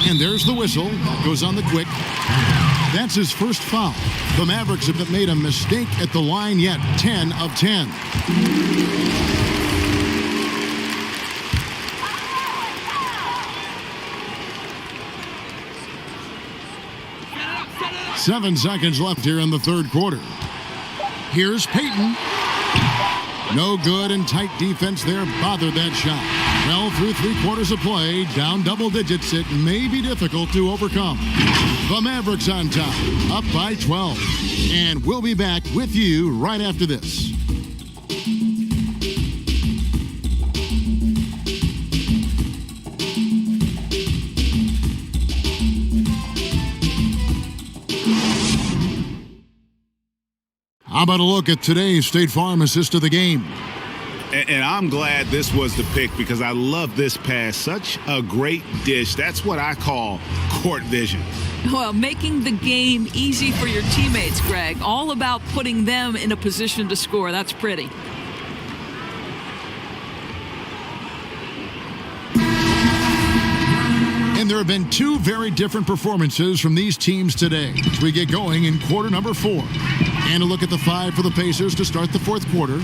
And there's the whistle. Goes on the quick. That's his first foul. The Mavericks have made a mistake at the line yet. 10 of 10. 7 seconds left here in the third quarter. Here's Payton. No good, and tight defense there bothered that shot. Well, through 3 quarters of play, down double digits, it may be difficult to overcome. The Mavericks on top, up by 12. And we'll be back with you right after this. How about a look at today's State Farm assist of the game? And I'm glad this was the pick because I love this pass. Such a great dish. That's what I call court vision. Well, making the game easy for your teammates, Greg. All about putting them in a position to score. That's pretty. And there have been 2 very different performances from these teams today as we get going in quarter number 4. And a look at the 5 for the Pacers to start the fourth quarter.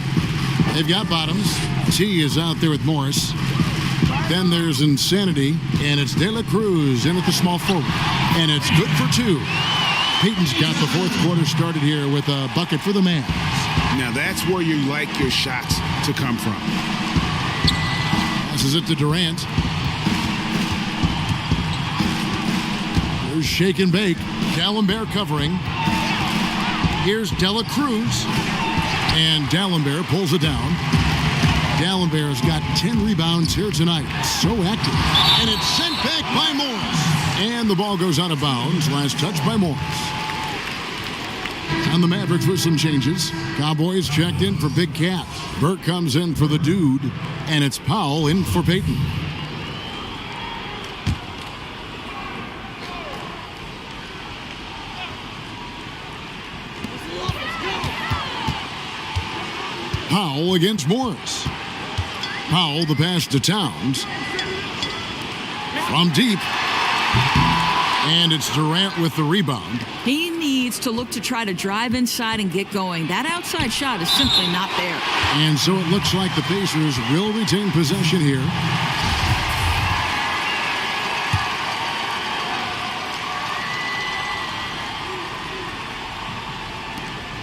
They've got Bottoms. T is out there with Morris. Then there's Insanity, and it's De La Cruz in at the small forward. And it's good for 2. Payton's got the fourth quarter started here with a bucket for the man. Now that's where you like your shots to come from. Passes it to Durant. There's Shake and Bake. D'Alembert covering. Here's De La Cruz. And Dallenberg pulls it down. Dallenberg's got 10 rebounds here tonight. So active. And it's sent back by Morris. And the ball goes out of bounds. Last touch by Morris. And the Mavericks with some changes. Cowboys checked in for Big Cat. Burke comes in for the Dude. And it's Powell in for Payton. Powell against Morris. Powell, the pass to Towns. From deep. And it's Durant with the rebound. He needs to look to try to drive inside and get going. That outside shot is simply not there. And so it looks like the Pacers will retain possession here.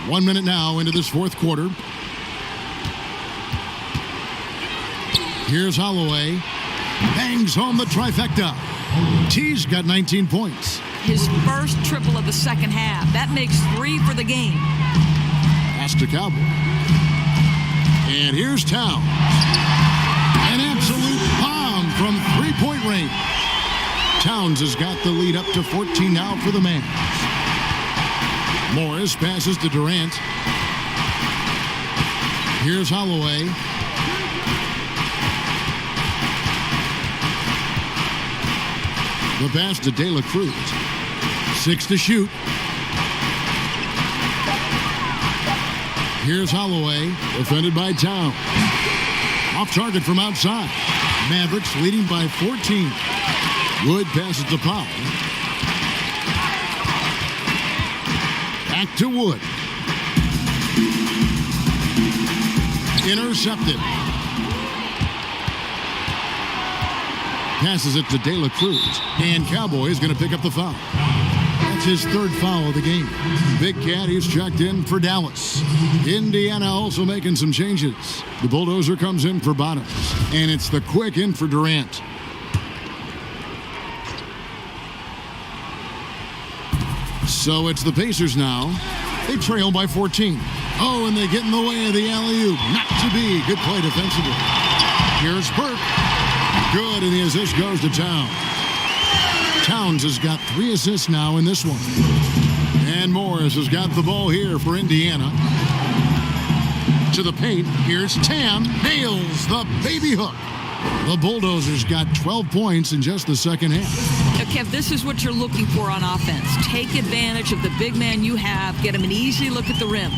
One minute now into this fourth quarter. Here's Holloway. Bangs home the trifecta. T's got 19 points. His first triple of the second half. That makes 3 for the game. Pass to Cowboy. And here's Towns. An absolute bomb from three-point range. Towns has got the lead up to 14 now for the Mavs. Morris passes to Durant. Here's Holloway. The pass to De La Cruz. 6 to shoot. Here's Holloway, defended by Towns. Off target from outside. Mavericks leading by 14. Wood passes to Powell. Back to Wood. Intercepted. Passes it to De La Cruz. And Cowboy is going to pick up the foul. That's his third foul of the game. Big Cat, he's checked in for Dallas. Indiana also making some changes. The Bulldozer comes in for Bottoms. And it's the Quick in for Durant. So it's the Pacers now. They trail by 14. Oh, and they get in the way of the alley-oop. Not to be. Good play defensively. Here's Burke. Good, and the assist goes to Towns. Towns has got 3 assists now in this one. And Morris has got the ball here for Indiana. To the paint, here's Tam. Nails the baby hook. The Bulldozers got 12 points in just the second half. Now, Kev, this is what you're looking for on offense. Take advantage of the big man you have. Get him an easy look at the rim.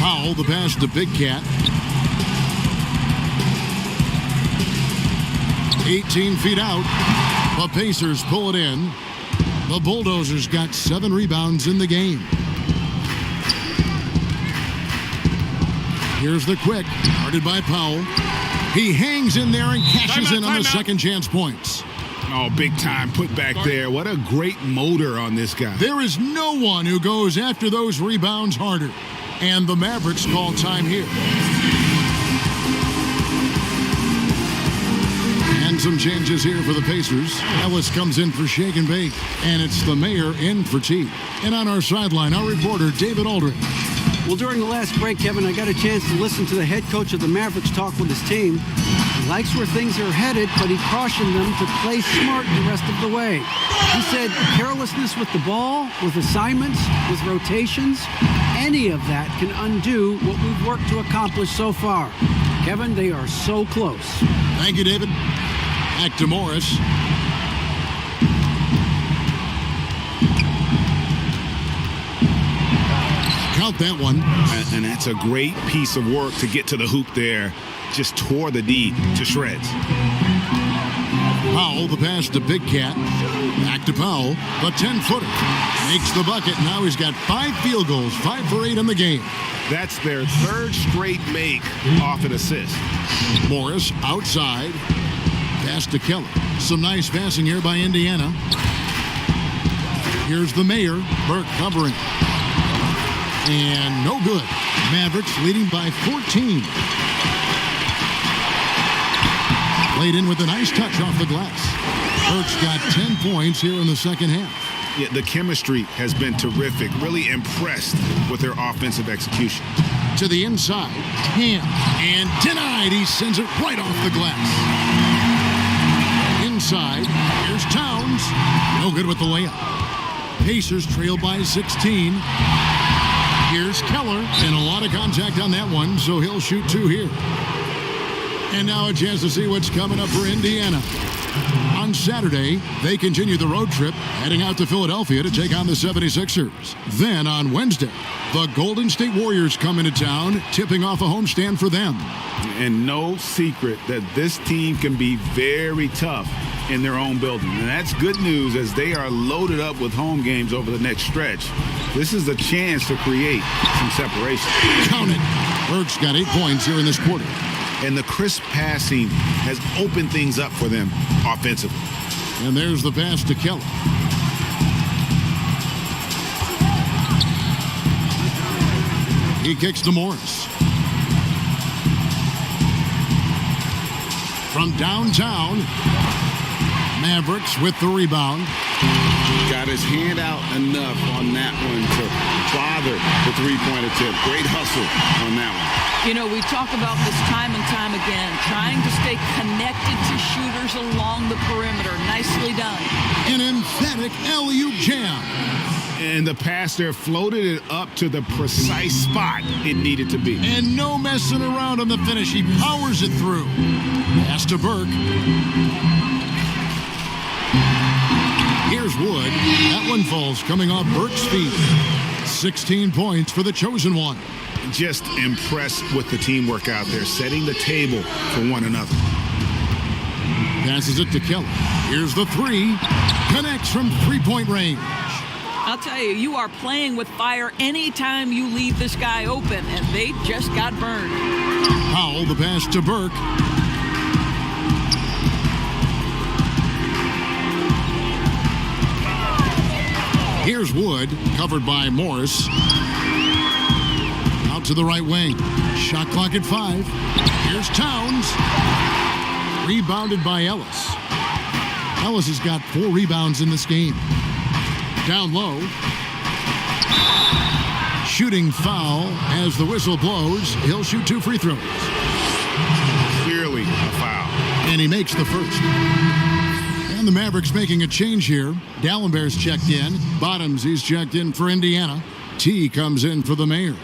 Powell, the pass to Big Cat. 18 feet out. The Pacers pull it in. The Bulldozers got 7 rebounds in the game. Here's the Quick, guarded by Powell. He hangs in there and cashes in on the second chance points. Oh, big time put back there. What a great motor on this guy. There is no one who goes after those rebounds harder. And the Mavericks call time here. And some changes here for the Pacers. Ellis comes in for Shake and Bake. And it's the Mayor in for T. And on our sideline, our reporter, David Aldridge. Well, during the last break, Kevin, I got a chance to listen to the head coach of the Mavericks talk with his team. He likes where things are headed, but he cautioned them to play smart the rest of the way. He said carelessness with the ball, with assignments, with rotations, any of that can undo what we've worked to accomplish so far. Kevin, they are so close. Thank you, David. Back to Morris. Count that one. And that's a great piece of work to get to the hoop there. Just tore the D to shreds. Powell, the pass to Big Cat. Back to Powell. The 10-footer. Makes the bucket. Now he's got 5 field goals. 5 for 8 in the game. That's their 3rd straight make off an assist. Morris outside. Pass to Keller. Some nice passing here by Indiana. Here's the Mayor. Burke covering. And no good. Mavericks leading by 14. Played in with a nice touch off the glass. Burke's got 10 points here in the second half. Yeah, the chemistry has been terrific. Really impressed with their offensive execution. To the inside, Ham, and denied. He sends it right off the glass. Inside, here's Towns. No good with the layup. Pacers trail by 16. Here's Keller, and a lot of contact on that one, so he'll shoot 2 here. And now a chance to see what's coming up for Indiana. On Saturday, they continue the road trip, heading out to Philadelphia to take on the 76ers. Then on Wednesday, the Golden State Warriors come into town, tipping off a homestand for them. And no secret that this team can be very tough in their own building. And that's good news as they are loaded up with home games over the next stretch. This is a chance to create some separation. Count it. Burke's got 8 points here in this quarter. And the crisp passing has opened things up for them offensively. And there's the pass to Keller. He kicks to Morris. From downtown, Mavericks with the rebound. Got his hand out enough on that one to bother the three-point attempt. Great hustle on that one. You know, we talk about this time and time again, trying to stay connected to shooters along the perimeter. Nicely done. An emphatic alley-oop jam. And the pass there floated it up to the precise spot it needed to be. And no messing around on the finish. He powers it through. Pass to Burke. Here's Wood. That one falls coming off Burke's feet. 16 points for the chosen one. Just impressed with the teamwork out there, setting the table for one another. Passes it to Keller. Here's the 3. Connects from three-point range. I'll tell you, you are playing with fire anytime you leave this guy open, and they just got burned. Powell, the pass to Burke. Here's Wood, covered by Morris. Out to the right wing. Shot clock at 5. Here's Towns. Rebounded by Ellis. Ellis has got 4 rebounds in this game. Down low. Shooting foul as the whistle blows. He'll shoot 2 free throws. Clearly a foul. And he makes the first. And the Mavericks making a change here. Dallenberg's checked in. Bottoms, he's checked in for Indiana. T comes in for the Mayor.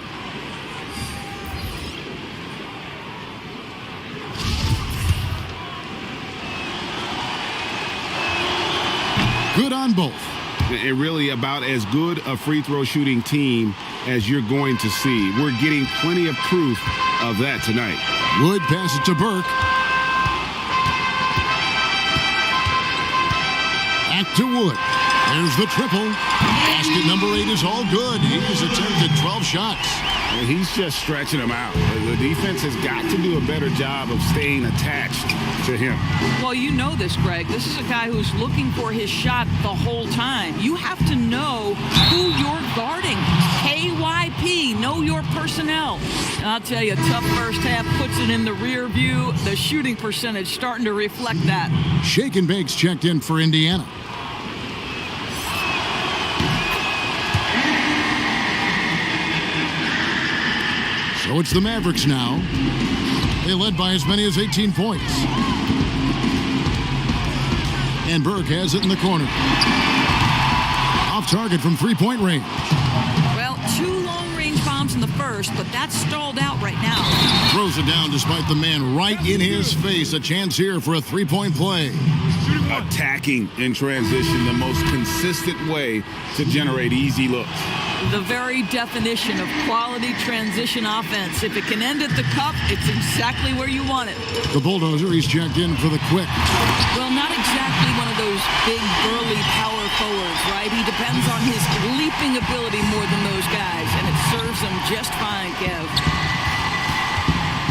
Good on both. It really about as good a free throw shooting team as you're going to see. We're getting plenty of proof of that tonight. Wood passes to Burke. Back to Wood. There's the triple. Basket number 8 is all good. He's attempted 12 shots. And he's just stretching them out. The defense has got to do a better job of staying attached to him. Well, you know this, Greg. This is a guy who's looking for his shot the whole time. You have to know who you're guarding. KYP, know your personnel. And I'll tell you, tough first half puts it in the rear view. The shooting percentage starting to reflect that. Shake and Bake's checked in for Indiana. So it's the Mavericks now. They led by as many as 18 points. And Burke has it in the corner. Off target from three-point range. Well, 2 long-range bombs in the first, but that's stalled out right now. Throws it down despite the man right in his face. A chance here for a three-point play. Attacking in transition, the most consistent way to generate easy looks. The very definition of quality transition offense. If it can end at the cup, it's exactly where you want it. The Bulldozer, he's checked in for the Quick. Well, not exactly one of those big, burly power forwards, right? He depends on his leaping ability more than those guys, and it serves him just fine, Kev.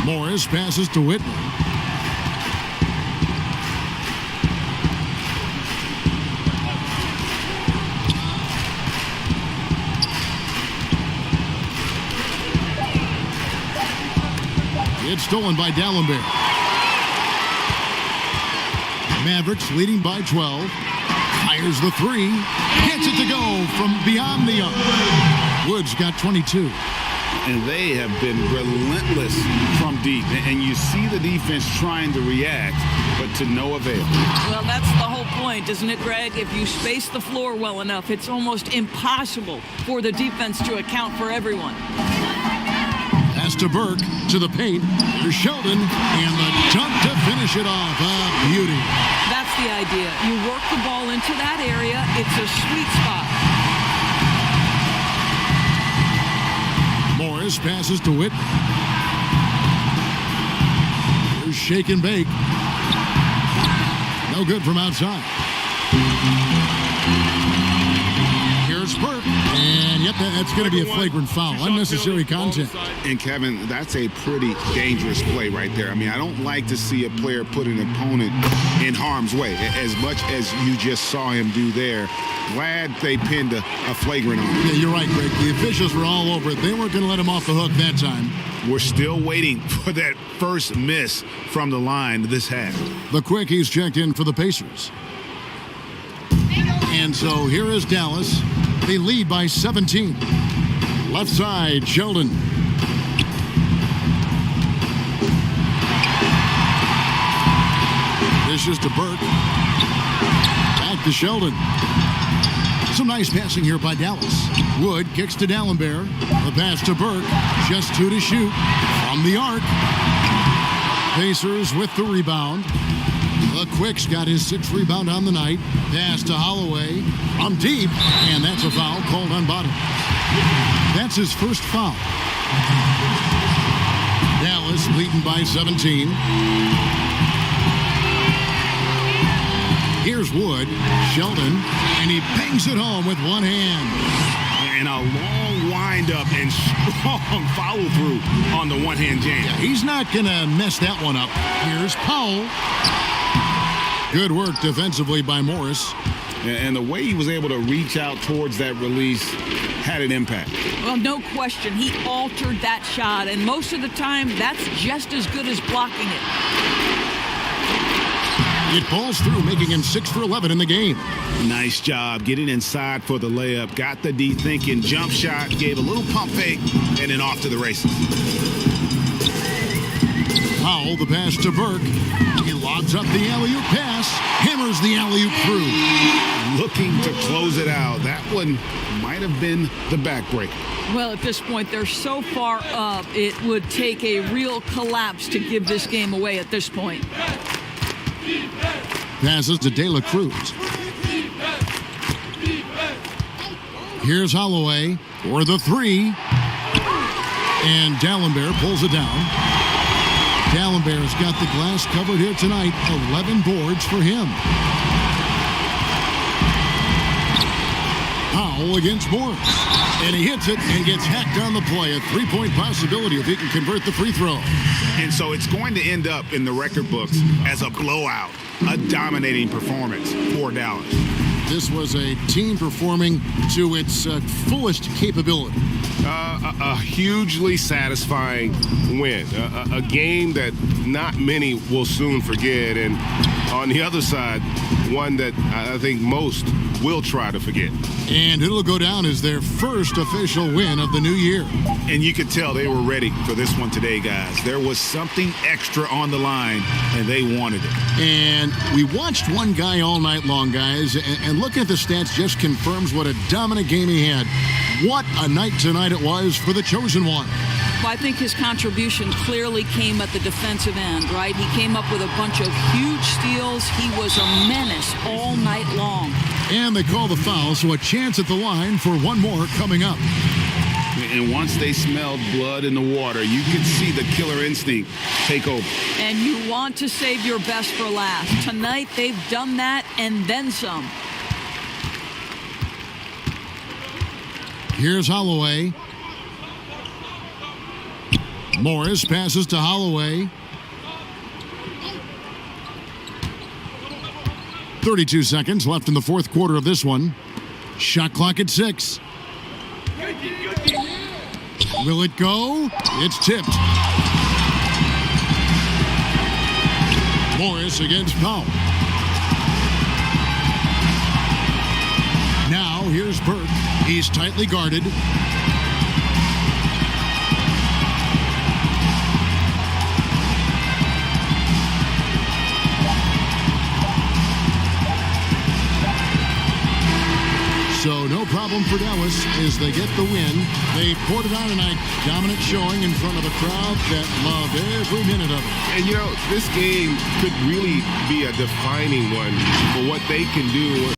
Morris passes to Whitney. It's stolen by Dallenberg. Mavericks leading by 12. Fires Here's the three. Gets it to go from beyond the arc. Wood's got 22. And they have been relentless from deep. And you see the defense trying to react, but to no avail. Well, that's the whole point, isn't it, Greg? If you space the floor well enough, it's almost impossible for the defense to account for everyone. Pass to Burke, to the paint. Here's Sheldon, and the dunk to finish it off. A beauty. That's the idea. You work the ball into that area. It's a sweet spot. Morris passes to Whit. Here's shake and bake. No good from outside. Here's Burke. And yep, that's going to be a flagrant foul. Unnecessary contact. And Kevin, that's a pretty dangerous play right there. I mean, I don't like to see a player put an opponent in harm's way as much as you just saw him do there. Glad they pinned a flagrant on him. Yeah, you're right, Greg. The officials were all over it. They weren't going to let him off the hook that time. We're still waiting for that first miss from the line this half. The Quickies checked in for the Pacers. And so here is Dallas. They lead by 17. Left side, Sheldon. Dishes to Burke. Back to Sheldon. Some nice passing here by Dallas. Wood kicks to D'Alembert. The pass to Burke. Just 2 to shoot. From the arc. Pacers with the rebound. The Quick's got his 6th rebound on the night. Pass to Holloway from deep, and that's a foul called on Bottom. That's his first foul. Dallas leading by 17. Here's Wood, Sheldon, and he bangs it home with one hand. And a long windup and strong follow through on the one-hand jam. Yeah, he's not going to mess that one up. Here's Powell. Good work defensively by Morris. And the way he was able to reach out towards that release had an impact. Well, no question. He altered that shot, and most of the time, that's just as good as blocking it. It falls through, making him 6 for 11 in the game. Nice job getting inside for the layup. Got the D thinking, jump shot, gave a little pump fake, and then off to the races. Powell, the pass to Burke. He lobs up the alley-oop pass, hammers the alley-oop through. Looking to close it out. That one might have been the backbreaker. Well, at this point, they're so far up, it would take a real collapse to give this game away at this point. Passes to De La Cruz. Here's Holloway for the three. And D'Alembert pulls it down. D'Alembert's got the glass covered here tonight. 11 boards for him. Powell against Morris. And he hits it and gets hacked on the play. A three-point possibility if he can convert the free throw. And so it's going to end up in the record books as a blowout, a dominating performance for Dallas. This was a team performing to its fullest capability. A hugely satisfying win. A game that not many will soon forget. And on the other side, one that I think most will try to forget. And it'll go down as their first official win of the new year. And you could tell they were ready for this one today, guys. There was something extra on the line, and they wanted it. And we watched one guy all night long, guys, and looking at the stats just confirms what a dominant game he had. What a night tonight it was for the chosen one. Well, I think his contribution clearly came at the defensive end, right? He came up with a bunch of huge steals. He was a menace all night long. And they call the foul, so a chance at the line for one more coming up. And once they smelled blood in the water, you could see the killer instinct take over. And you want to save your best for last. Tonight, they've done that and then some. Here's Holloway. Morris passes to Holloway. 32 seconds left in the fourth quarter of this one. Shot clock at 6. Will it go? It's tipped. Morris against Powell. Now here's Burke. He's tightly guarded. So no problem for Dallas as they get the win. They poured it on tonight. Dominant showing in front of a crowd that loved every minute of it. And, this game could really be a defining one for what they can do.